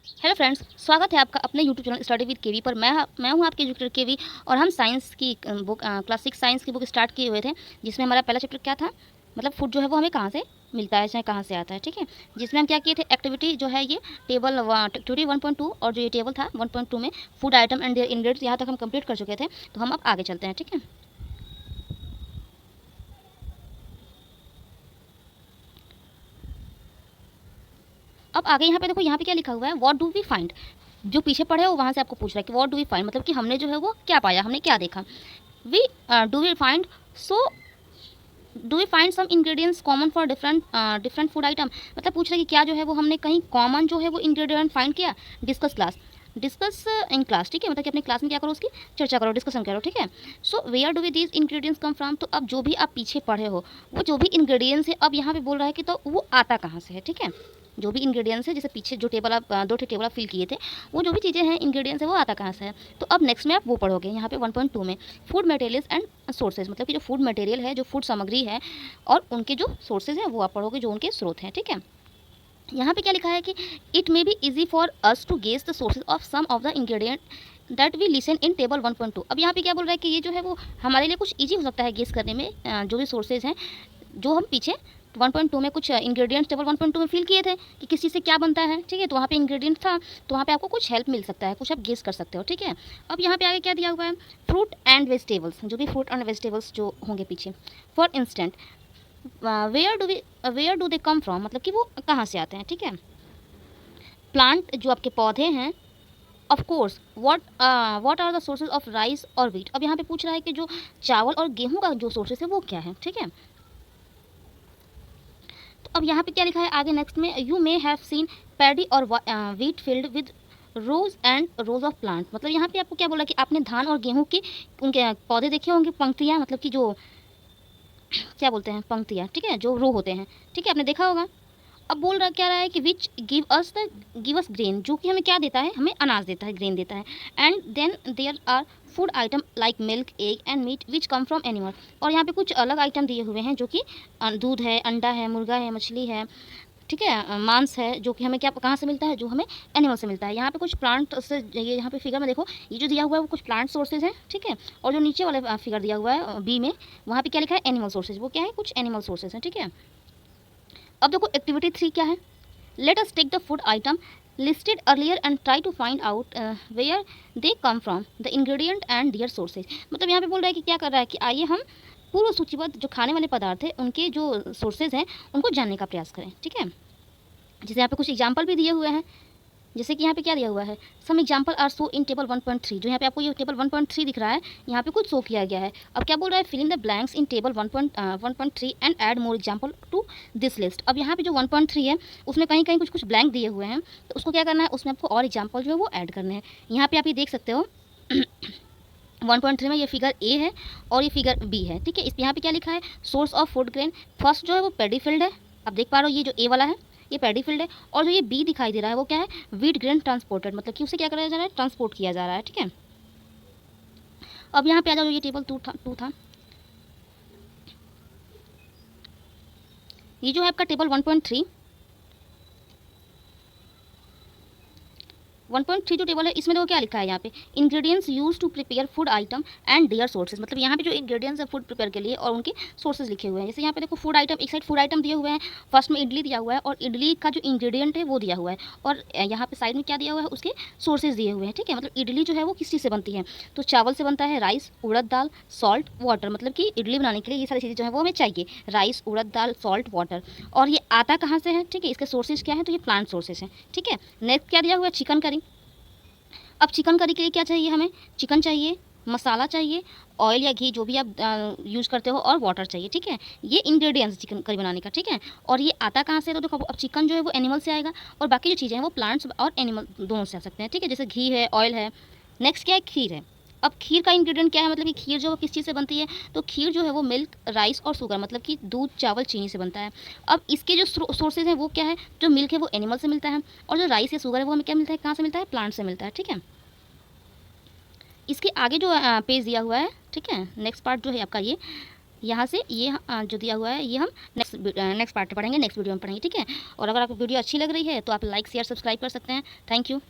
Hello friends, स्वागत है आपका अपने यूट्यूब चैनल स्टडी विद केवी पर। मैं हूं आपके एजुकेटर केवी। और हम साइंस की बुक क्लास 6 साइंस की बुक स्टार्ट किए हुए थे, जिसमें हमारा पहला चैप्टर क्या था, मतलब फूड जो है वो हमें कहाँ से मिलता है, चाहे कहाँ से आता है। ठीक है, जिसमें हम क्या किए थे, एक्टिविटी जो है ये टेबल एक्टिविटी 1.2 और जो ये टेबल था 1.2 में food item and their ingredients, यहाँ तक हम कंप्लीट कर चुके थे। तो हम अब आगे चलते हैं। ठीक है, अब आगे यहाँ पे देखो, यहाँ पे क्या लिखा हुआ है, व्हाट डू वी फाइंड। जो पीछे पढ़े हो वहाँ से आपको पूछ रहा है कि व्हाट डू वी फाइंड, मतलब कि हमने जो है वो क्या पाया, हमने क्या देखा। We do we find, so do we find some ingredients common for different food item. मतलब पूछ रहे कि क्या जो है वो हमने कहीं कॉमन जो है वो इंग्रेडिएंट फाइंड किया। Discuss in class. ठीक है, मतलब कि अपने क्लास में क्या करो, उसकी चर्चा करो, डिस्कशन करो। ठीक है, so where do we these ingredients come from. तो अब जो भी आप पीछे पढ़े हो वो जो भी इंग्रेडिएंट्स है, अब यहाँ पे बोल रहा है कि तो वो आता कहाँ से है। ठीक है, जो भी इंग्रेडिएंट्स है, जैसे पीछे जो टेबल आप दो टेबल आप फिल किए थे, वो जो भी चीज़ें हैं इंग्रेडिएंट्स है वो आता कहाँ से है। तो अब नेक्स्ट में आप वो पढ़ोगे यहाँ पे 1.2 में फूड मटेरियल्स एंड सोर्सेज, मतलब कि जो फूड मटेरियल है, जो फूड सामग्री है, और उनके जो सोर्सेज हैं वो आप पढ़ोगे, जो उनके स्रोत हैं। ठीक है, यहाँ पे क्या लिखा है कि it may be easy for us to guess the sources of some of the ingredient that we listen in table 1.2। अब यहाँ पे क्या बोल रहा है कि ये जो है वो हमारे लिए कुछ ईजी हो सकता है गेस करने में, जो भी सोर्सेज हैं जो हम पीछे 1.2 में कुछ इंग्रेडिएंट्स टेबल 1.2 में फिल किए थे कि किस चीज़ से क्या बनता है। ठीक है, तो वहाँ पे इंग्रेडिएंट था, तो वहाँ पे आपको कुछ हेल्प मिल सकता है, कुछ आप गेस कर सकते हो। ठीक है, अब यहाँ पे आगे क्या दिया हुआ है, फ्रूट एंड वेजिटेबल्स, जो भी फ्रूट एंड वेजिटेबल्स जो होंगे पीछे। For instant where do they come from, मतलब कि वो कहाँ से आते हैं। ठीक है, प्लांट जो आपके पौधे हैं, of course what are the sources of rice और व्हीट। अब यहाँ पे पूछ रहा है कि जो चावल और गेहूं का जो सोर्सेज है वो क्या है। ठीक है, तो अब यहाँ पे क्या लिखा है आगे नेक्स्ट में, you may have seen paddy और wheat field with rows and rows of plant. मतलब यहाँ पे आपको क्या बोला कि आपने धान और गेहूं के उनके पौधे देखे होंगे, पंक्तियाँ, मतलब कि जो क्या बोलते हैं, पंक्तियाँ। ठीक है, जो रो होते हैं। ठीक है, आपने देखा होगा। अब बोल रहा क्या रहा है कि विच गिव अस ग्रेन, जो कि हमें क्या देता है, हमें अनाज देता है, ग्रेन देता है। And then there are food item like milk, egg and meat which come from animal. और यहाँ पे कुछ अलग आइटम दिए हुए हैं, जो कि दूध है, अंडा है, मुर्गा है, मछली है। ठीक है, मांस है, जो कि हमें क्या कहाँ से मिलता है, जो हमें एनिमल से मिलता है। यहाँ पे कुछ प्लांट से, ये यहाँ पे फिगर में देखो, ये जो दिया हुआ है वो कुछ प्लांट सोर्सेज है। ठीक है, और जो नीचे वाले फिगर दिया हुआ है बी में, वहाँ पे क्या लिखा है, एनिमल सोर्सेज। वो क्या है, कुछ एनिमल सोर्सेज हैं। ठीक है, अब देखो एक्टिविटी 3 क्या है, let us take the food item listed earlier and try to find out where they come from, the ingredient and their sources। मतलब यहाँ पे बोल रहा है कि क्या कर रहा है कि आइए हम पूर्व सूचीबद्ध जो खाने वाले पदार्थ हैं उनके जो सोर्सेज हैं उनको जानने का प्रयास करें। ठीक है, जैसे यहाँ पे कुछ एग्जाम्पल भी दिए हुए हैं, जैसे कि यहाँ पे क्या दिया हुआ है, some example are so in table 1.3। जो यहाँ पे आपको ये टेबल 1.3 दिख रहा है, यहाँ पे कुछ शो किया गया है। अब क्या बोल रहा है, fill in the blanks in table 1.3 and add more example to this list. अब यहाँ पे जो 1.3 है उसमें कहीं कहीं कुछ कुछ ब्लैंक दिए हुए हैं, तो उसको क्या करना है, उसमें आपको और एग्जाम्पल जो है वो ऐड करने हैं। यहाँ पे आप ये देख सकते हो 1.3 में ये फिगर ए है और ये फिगर बी है। ठीक है, इस यहाँ पे क्या लिखा है, source of food grain. First जो है वो पैडी फील्ड है, आप देख पा रहे हो, ये जो ए वाला है ये पैडी फील्ड है, और जो ये बी दिखाई दे रहा है वो क्या है, व्हीट ग्रेन ट्रांसपोर्टेड, मतलब कि उसे क्या करा जा रहा है, ट्रांसपोर्ट किया जा रहा है। ठीक है, अब यहाँ पे आ जाओ, ये टेबल टू था, ये जो है आपका टेबल 1.3 1.3 जो टेबल है, इसमें देखो क्या लिखा है यहाँ पे, ingredients use to prepare food item and their sources. मतलब यहाँ पे जो इंग्रेडिएंट्स है फूड प्रिपेयर के लिए और उनके सोर्सेज लिखे हुए हैं। जैसे यहाँ पे देखो फूड आइटम, एक साइड फूड आइटम दिए हुए हैं, फर्स्ट में इडली दिया हुआ है और इडली का जो इंग्रेडिएंट है वो दिया हुआ है, और यहाँ पे साइड में क्या दिया हुआ है, उसके सोर्सेज दिए हुए हैं। ठीक है, मतलब इडली जो है वो किस चीज़ से बनती है, तो चावल से बनता है, राइस, उड़द दाल, सॉल्ट, वाटर। मतलब कि इडली बनाने के लिए ये सारी चीज़ें जो है वो हमें चाहिए, राइस, उड़द दाल, सॉल्ट, वाटर। और ये आता कहाँ से है, ठीक है, इसके सोर्सेज क्या है, तो ये प्लांट सोर्सेज हैं। ठीक है, नेक्स्ट क्या दिया हुआ है, चिकन करी। अब चिकन करी के लिए क्या चाहिए, हमें चिकन चाहिए, मसाला चाहिए, ऑयल या घी जो भी आप यूज़ करते हो, और वाटर चाहिए। ठीक है, ये इंग्रेडिएंट्स चिकन करी बनाने का। ठीक है, और ये आता कहाँ से है, तो देखो अब चिकन जो है वो एनिमल से आएगा, और बाकी जो चीज़ें हैं वो प्लांट्स और एनिमल दोनों से आ सकते हैं। ठीक है, जैसे घी है, ऑयल है। नेक्स्ट क्या है, खीर है। अब खीर का इंग्रेडिएंट क्या है, मतलब कि खीर जो किस चीज़ से बनती है, तो खीर जो है वो मिल्क, राइस और शुगर, मतलब कि दूध, चावल, चीनी से बनता है। अब इसके जो सोर्सेज हैं वो क्या है, जो मिल्क है वो एनिमल से मिलता है, और जो राइस या शुगर है वो हमें क्या मिलता है, कहाँ से मिलता है, प्लांट से मिलता है। ठीक है, इसके आगे जो पेज दिया हुआ है, ठीक है, नेक्स्ट पार्ट जो है आपका ये यहाँ से ये जो दिया हुआ है ये हम नेक्स्ट पार्ट में पढ़ेंगे, नेक्स्ट वीडियो में पढ़ेंगे, ठीक है। और अगर आपको वीडियो अच्छी लग रही है तो आप लाइक शेयर सब्सक्राइब कर सकते हैं। Thank you.